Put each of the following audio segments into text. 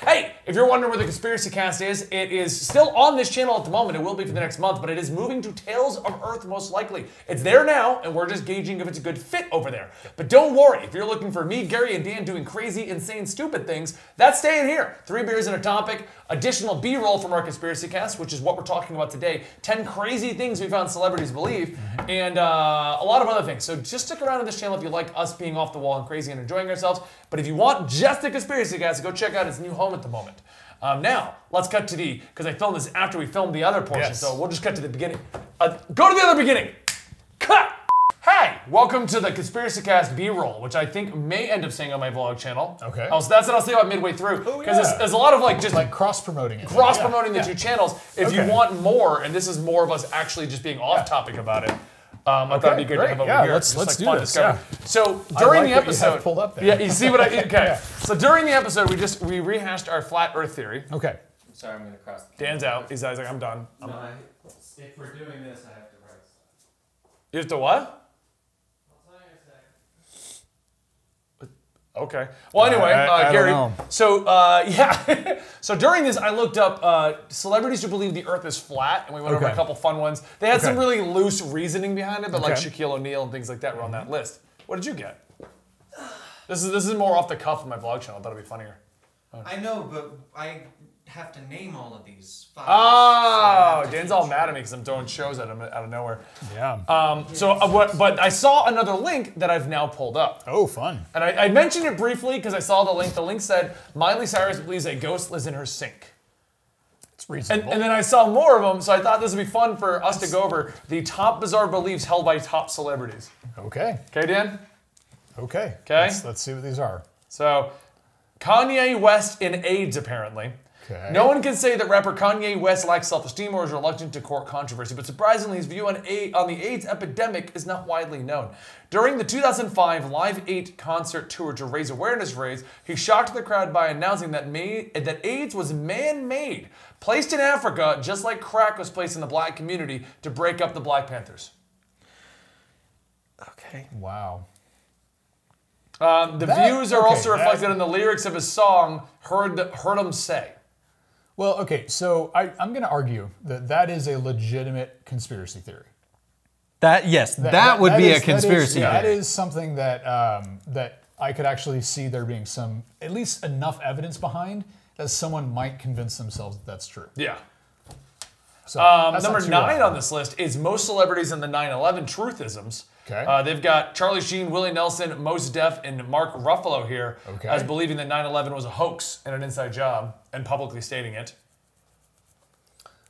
Hey, if you're wondering where the Conspiracy Cast is, it is still on this channel at the moment. It will be for the next month, but it is moving to Tales of Earth most likely. It's there now, and we're just gauging if it's a good fit over there. But don't worry, if you're looking for me, Gary, and Dan doing crazy, insane, stupid things, that's staying here. 3 beers and a topic, additional B-roll from our Conspiracy Cast, which is what we're talking about today. 10 crazy things we found celebrities believe, and a lot of other things. So just stick around on this channel if you like us being off the wall and crazy and enjoying ourselves. But if you want just the Conspiracy Cast, go check out its new home at the moment. Now, let's cut to because I filmed this after we filmed the other portion, so we'll just cut to the beginning. Go to the other beginning. Cut! Hey, welcome to the Conspiracy Cast B-roll, which I think may end up staying on my vlog channel. Okay. So that's what I'll say about midway through. Because there's a lot of just cross-promoting it. Cross-promoting the two channels. If you want more, and this is more of us actually just being off-topic about it, I thought it'd be good to have over here. Let's do this. So during the episode, what you have pulled up there. Yeah, you see what I? Okay. So during the episode, we rehashed our flat Earth theory. Okay. Sorry, I'm gonna cross. The Dan's out. He's like, I'm done. No, if we're doing this, I have to write stuff. You have to what? Okay. Well, anyway, Gary. So, yeah. So during this, I looked up celebrities who believe the Earth is flat, and we went over a couple fun ones. They had some really loose reasoning behind it, but like Shaquille O'Neal and things like that were on that list. What did you get? This is more off the cuff of my vlog channel. I thought it'd be funnier. I know, but I have to name all of these. Oh, Dan's all mad at me because I'm throwing shows at him out of nowhere. Yeah. But I saw another link that I've now pulled up. Oh, fun. And I mentioned it briefly because I saw the link. The link said, Miley Cyrus believes a ghost lives in her sink. It's reasonable. And then I saw more of them, so I thought this would be fun for us to go over the top bizarre beliefs held by top celebrities. Okay. Okay, Dan? Okay. Okay. Let's see what these are. So, Kanye West in AIDS, apparently. Okay. No one can say that rapper Kanye West lacks self-esteem or is reluctant to court controversy, but surprisingly, his view on the AIDS epidemic is not widely known. During the 2005 Live 8 concert tour to raise awareness he shocked the crowd by announcing that AIDS was man-made, placed in Africa just like crack was placed in the black community to break up the Black Panthers. Okay. Wow. The views are also reflected in the lyrics of his song, Heard 'Em Say. Well, okay, so I'm going to argue that that is a legitimate conspiracy theory. That would be a conspiracy theory. That is something that that I could actually see there being at least enough evidence behind that someone might convince themselves that that's true. Yeah. So number 9 on this list is most celebrities in the 9/11 truthisms. Okay. They've got Charlie Sheen, Willie Nelson, Mos Def, and Mark Ruffalo here as believing that 9/11 was a hoax and an inside job and publicly stating it.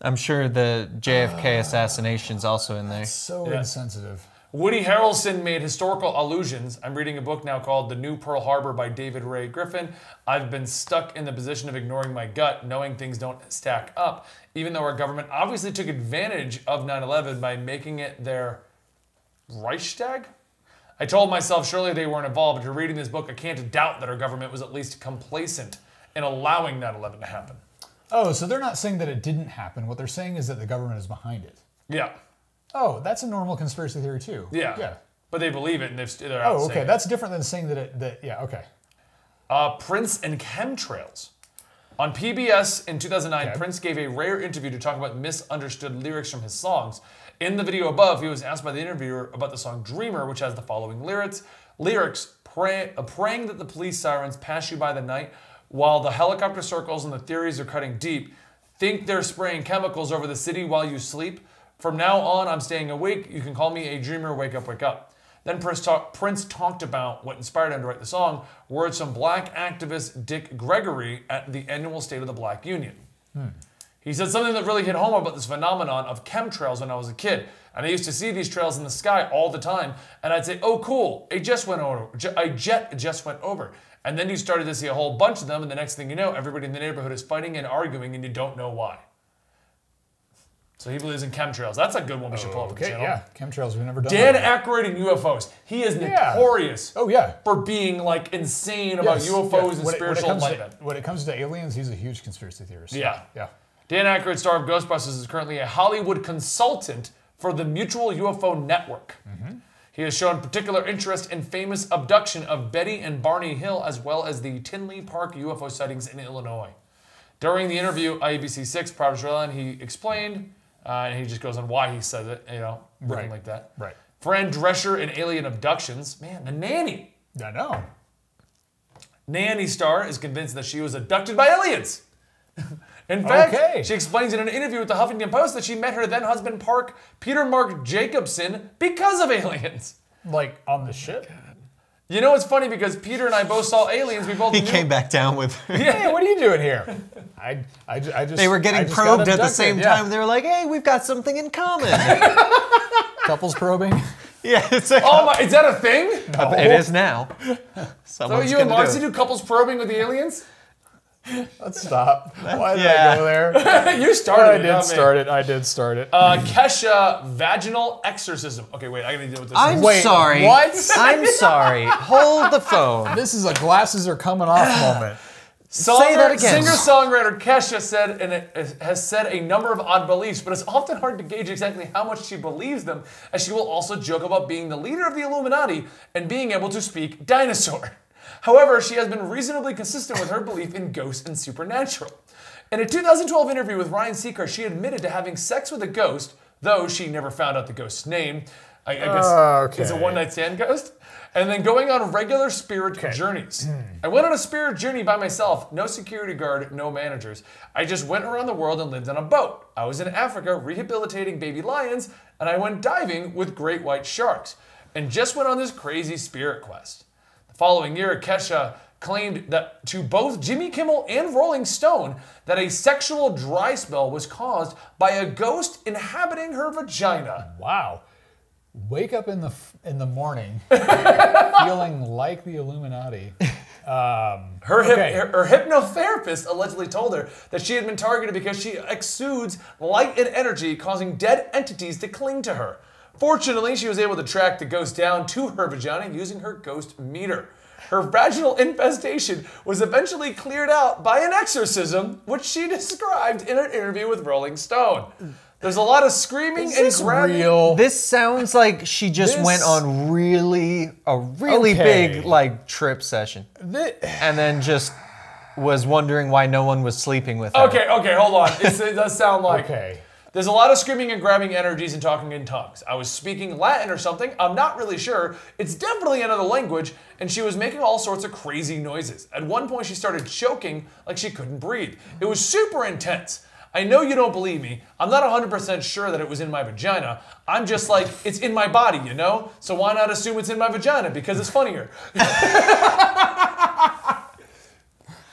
I'm sure the JFK assassination's also in there. That's so insensitive. Woody Harrelson made historical allusions. I'm reading a book now called The New Pearl Harbor by David Ray Griffin. I've been stuck in the position of ignoring my gut, knowing things don't stack up, even though our government obviously took advantage of 9/11 by making it their Reichstag? I told myself surely they weren't involved, but after reading this book, I can't doubt that our government was at least complacent in allowing 9/11 to happen. Oh, so they're not saying that it didn't happen. What they're saying is that the government is behind it. Yeah. Oh, that's a normal conspiracy theory too. Yeah. Yeah. But they believe it, and they're out saying it. That's different than saying yeah, okay. Prince and chemtrails. On PBS in 2009, Prince gave a rare interview to talk about misunderstood lyrics from his songs. In the video above, he was asked by the interviewer about the song Dreamer, which has the following lyrics. Praying that the police sirens pass you by the night while the helicopter circles and the theories are cutting deep. Think they're spraying chemicals over the city while you sleep. From now on, I'm staying awake. You can call me a dreamer. Wake up, wake up. Then Prince talked about what inspired him to write the song, words from black activist Dick Gregory at the annual State of the Black Union. He said something that really hit home about this phenomenon of chemtrails when I was a kid. And I used to see these trails in the sky all the time, and I'd say, oh cool, a jet just went over. And then you started to see a whole bunch of them, and the next thing you know, everybody in the neighborhood is fighting and arguing, and you don't know why. So he believes in chemtrails. That's a good one we should pull up on the channel. Yeah, chemtrails, we've never done Dan that. Aykroyd and UFOs. He is notorious for being like insane about UFOs and spiritual enlightenment. When it comes to aliens, he's a huge conspiracy theorist. Yeah. Yeah. Dan Aykroyd, star of Ghostbusters, is currently a Hollywood consultant for the Mutual UFO Network. He has shown particular interest in famous abduction of Betty and Barney Hill, as well as the Tinley Park UFO sightings in Illinois. During the interview, IABC6, Private Australia, he explained, and he just goes on why he says it, looking like that. Right. Fran Drescher in Alien Abductions. Man, the nanny. I know. Nanny star is convinced that she was abducted by aliens. In fact, she explains in an interview with the Huffington Post that she met her then husband Peter Mark Jacobson because of aliens. Like on the ship? You know what's funny, because Peter and I both saw aliens. We both He knew. came back down with. Hey, what are you doing here? I just. They were getting I just probed got at the abducted, same yeah. time. They were like, "Hey, we've got something in common." Couples probing. Yeah, it's like, Oh my! Is that a thing? it is now. So Someone's you and gonna do Marcy it. do couples probing with the aliens? Let's stop. Why did Yeah. I go there? You started I it, did not me. start it. I did start it. Kesha vaginal exorcism. Okay, wait. I gotta deal with this. I'm Wait, sorry. what? I'm sorry. Hold the phone. This is a glasses are coming off moment. Say that again. Singer-songwriter Kesha said, and it has said a number of odd beliefs, but it's often hard to gauge exactly how much she believes them, as she will also joke about being the leader of the Illuminati and being able to speak dinosaur. However, she has been reasonably consistent with her belief in ghosts and supernatural. In a 2012 interview with Ryan Seacrest, she admitted to having sex with a ghost, though she never found out the ghost's name. I guess it's a one-night stand ghost. And then going on regular spirit journeys. I went on a spirit journey by myself, no security guard, no managers. I just went around the world and lived on a boat. I was in Africa rehabilitating baby lions, and I went diving with great white sharks, and just went on this crazy spirit quest. The following year, Kesha claimed that to both Jimmy Kimmel and Rolling Stone that a sexual dry spell was caused by a ghost inhabiting her vagina. Wow. Wake up in the morning feeling like the Illuminati. Her hypnotherapist allegedly told her that she had been targeted because she exudes light and energy, causing dead entities to cling to her. Fortunately, she was able to track the ghost down to her vagina using her ghost meter. Her vaginal infestation was eventually cleared out by an exorcism, which she described in an interview with Rolling Stone. There's a lot of screaming and grabbing. Real. This sounds like she just went on a really big trip session, and then just was wondering why no one was sleeping with her. Okay, hold on. It does sound like Okay. There's a lot of screaming and grabbing energies and talking in tongues. I was speaking Latin or something. I'm not really sure. It's definitely another language, and she was making all sorts of crazy noises. At one point, she started choking like she couldn't breathe. It was super intense. I know you don't believe me. I'm not 100% sure that it was in my vagina. I'm just like, it's in my body, you know? So why not assume it's in my vagina, because it's funnier.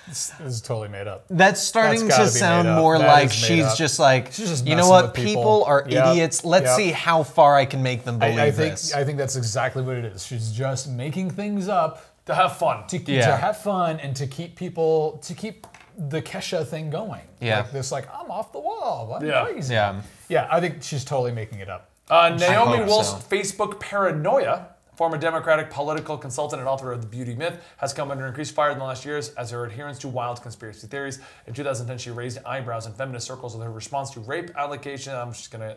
This is totally made up. That's starting That's to gotta be sound made up. more That like is made she's up. just like, She's just you know messing what? with people. People are Yep. idiots. Let's Yep. see how far I can make them believe I this. think that's exactly what it is. She's just making things up To have fun. to have fun and to keep the Kesha thing going. Yeah. Like this, I'm off the wall. I'm Yeah. crazy. Yeah. Yeah, I think she's totally making it up. Naomi hope Wolf's so. Facebook paranoia, former Democratic political consultant and author of The Beauty Myth, has come under increased fire in the last years as her adherence to wild conspiracy theories. In 2010, she raised eyebrows in feminist circles with her response to rape allegation.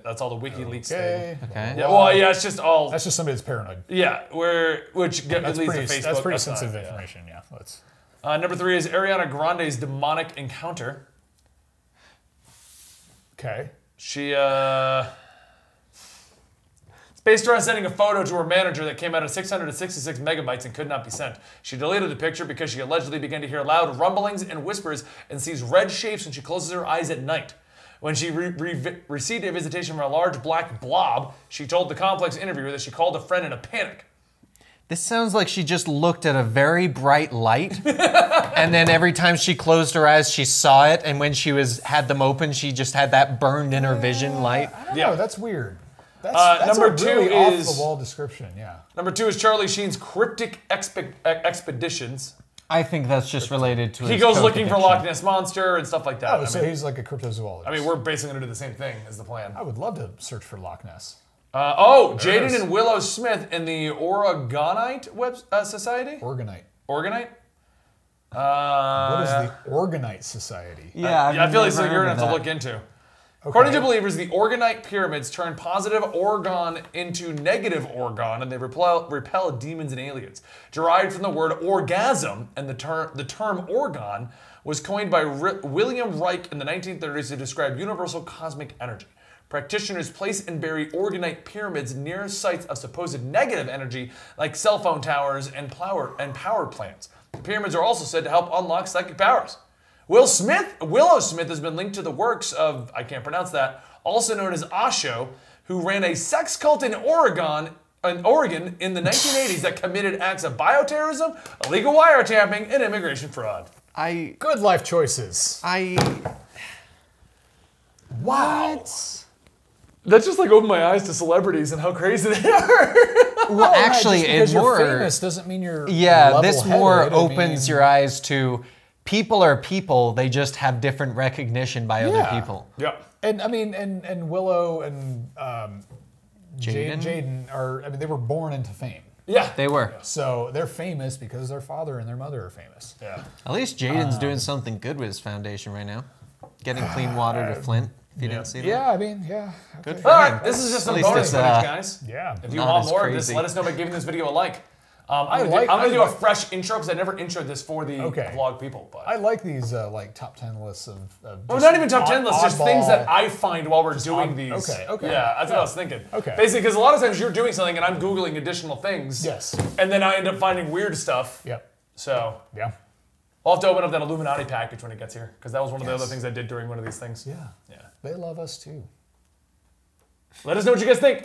That's all the WikiLeaks thing. Okay. Yeah, it's just all. That's just somebody that's paranoid. Yeah, which That's leads pretty, to Facebook. that's pretty That's not- sensitive yeah. information. Yeah. Let's. Number 3 is Ariana Grande's demonic encounter. Okay. She, it's based around sending a photo to her manager that came out of 666 megabytes and could not be sent. She deleted the picture because she allegedly began to hear loud rumblings and whispers and sees red shapes when she closes her eyes at night. When she received a visitation from a large black blob, she told the Complex interviewer that she called a friend in a panic. This sounds like she just looked at a very bright light, and then every time she closed her eyes, she saw it, and when she had them open, she just had that burned in her vision light. I don't Yeah. know. That's weird. That's number a really 2 off is- the wall description. Yeah. Number 2 is Charlie Sheen's cryptic expeditions. I think that's just related to He his goes coke looking for addiction. Loch Ness Monster and stuff like that. Oh, so he's like a cryptozoologist. I mean, we're basically going to do the same thing as the plan. I would love to search for Loch Ness. Jaden is. and Willow Smith in the Oregonite Society? Organite. Organite? What is the Organite Society? Yeah, I feel like never something heard you're going of to have to that. look into. According to believers, the Organite pyramids turn positive orgon into negative orgon, and they repel demons and aliens. Derived from the word orgasm and the term orgon, was coined by William Reich in the 1930s to describe universal cosmic energy. Practitioners place and bury organite pyramids near sites of supposed negative energy, like cell phone towers and power plants. The pyramids are also said to help unlock psychic powers. Willow Smith has been linked to the works of, I can't pronounce that, also known as Osho, who ran a sex cult in Oregon in the 1980s that committed acts of bioterrorism, illegal wiretapping, and immigration fraud. Good life choices. Wow. That just like opened my eyes to celebrities and how crazy they are. Well, actually, just because it more. you're famous doesn't mean you're This more level-headed. opens your eyes to people are people. They just have different recognition by other people. Yeah. And I mean, and Willow and Jaden are. I mean, they were born into fame. Yeah. They were. So they're famous because their father and their mother are famous. Yeah. At least Jaden's doing something good with his foundation right now. Getting clean water to Flint. If you didn't see that. Yeah, I mean, yeah. Okay. Good for All him. right, this is just At some least bonus it's, footage, guys. Yeah. If you not want as more of this, crazy. let us know by giving this video a like. I'm like- gonna do a like- fresh intro because I never introed this for the vlog people. But I like these like top 10 lists of. well, not even top 10 lists, just things that oddball- I find while we're doing these. okay. Yeah, that's what I was thinking. Okay. Basically, because a lot of times you're doing something and I'm Googling additional things. Yes. And then I end up finding weird stuff. Yep. So Yeah. I'll have to open up that Illuminati package when it gets here because that was one of the Yes. other things I did during one of these things. Yeah. Yeah. They love us too. Let us know what you guys think.